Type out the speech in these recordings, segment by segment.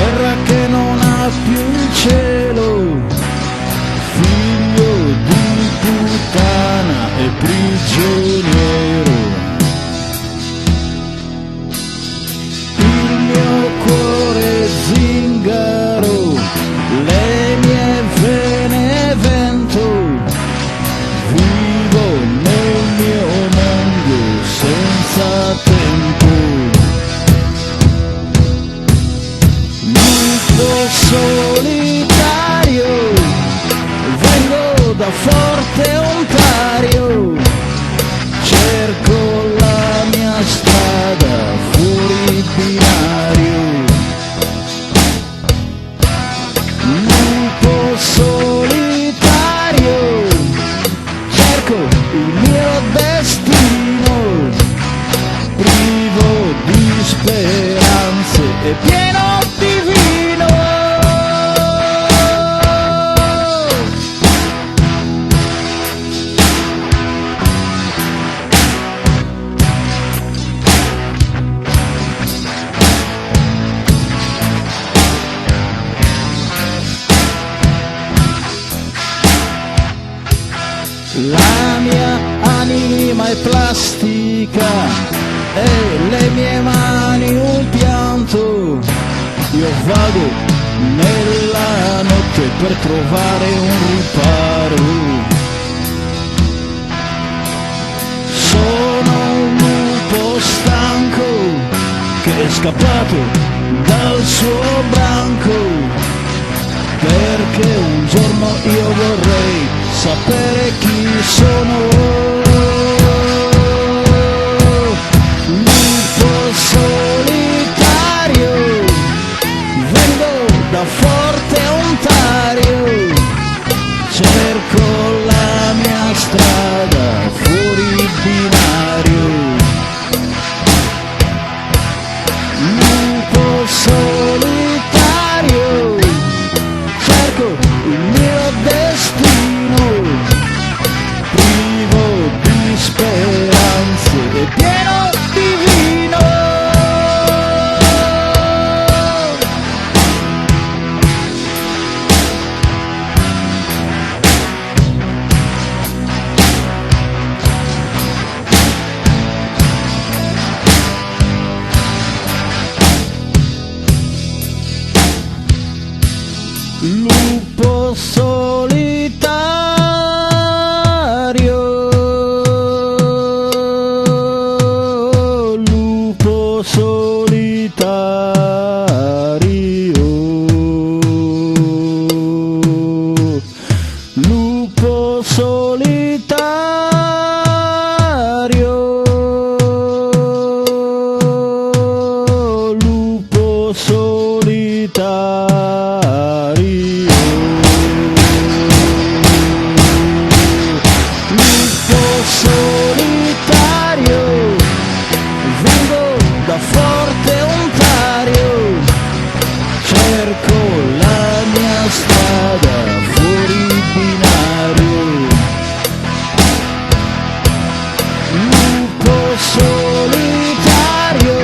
terra che non ha più il cielo, figlio di puttana e prigioniero. Il mio cuore zingaro, le mie vene vento, vivo nel mio mondo senza tempo. Lupo solitario, vengo da Forte Ontario, cerco la mia strada fuori binario. Lupo solitario, cerco il mio destino, privo di speranze e pieno di vino. La mia anima è plastica e le mie mani un pianto. Io vago nella notte per trovare un riparo. Sono un lupo stanco che è scappato dal suo branco, perché un giorno io vorrei sapere chi sono. Lupo solitario, vengo da Forte Ontario, cerco la mia strada fuori binario. Lupo solitario, cerco il mio destino, privo di speranze e pieno di vino. Lupo solitario, lupo solitario, lupo solitario, lupo solitario. Lupo solitario, vengo da Forte Ontario, cerco la mia strada fuori binario. Lupo solitario,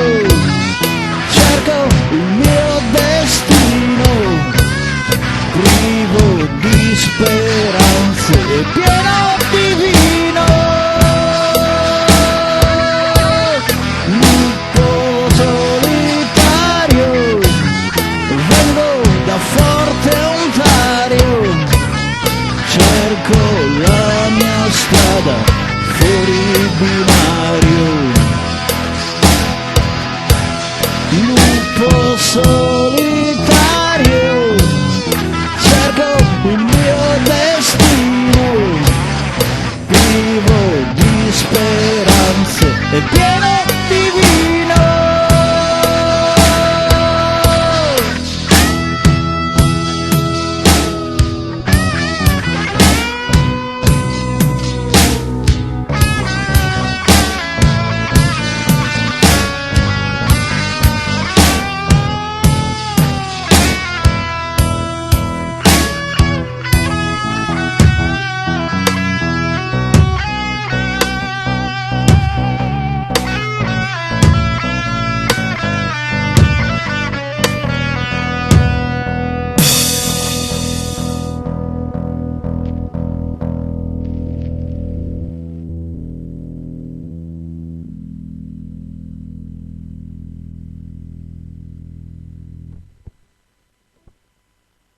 cerco il mio destino, privo di speranze e pieno di vino. Lupo solitario, vengo da Forte Ontario, cerco la mia strada fuori binario.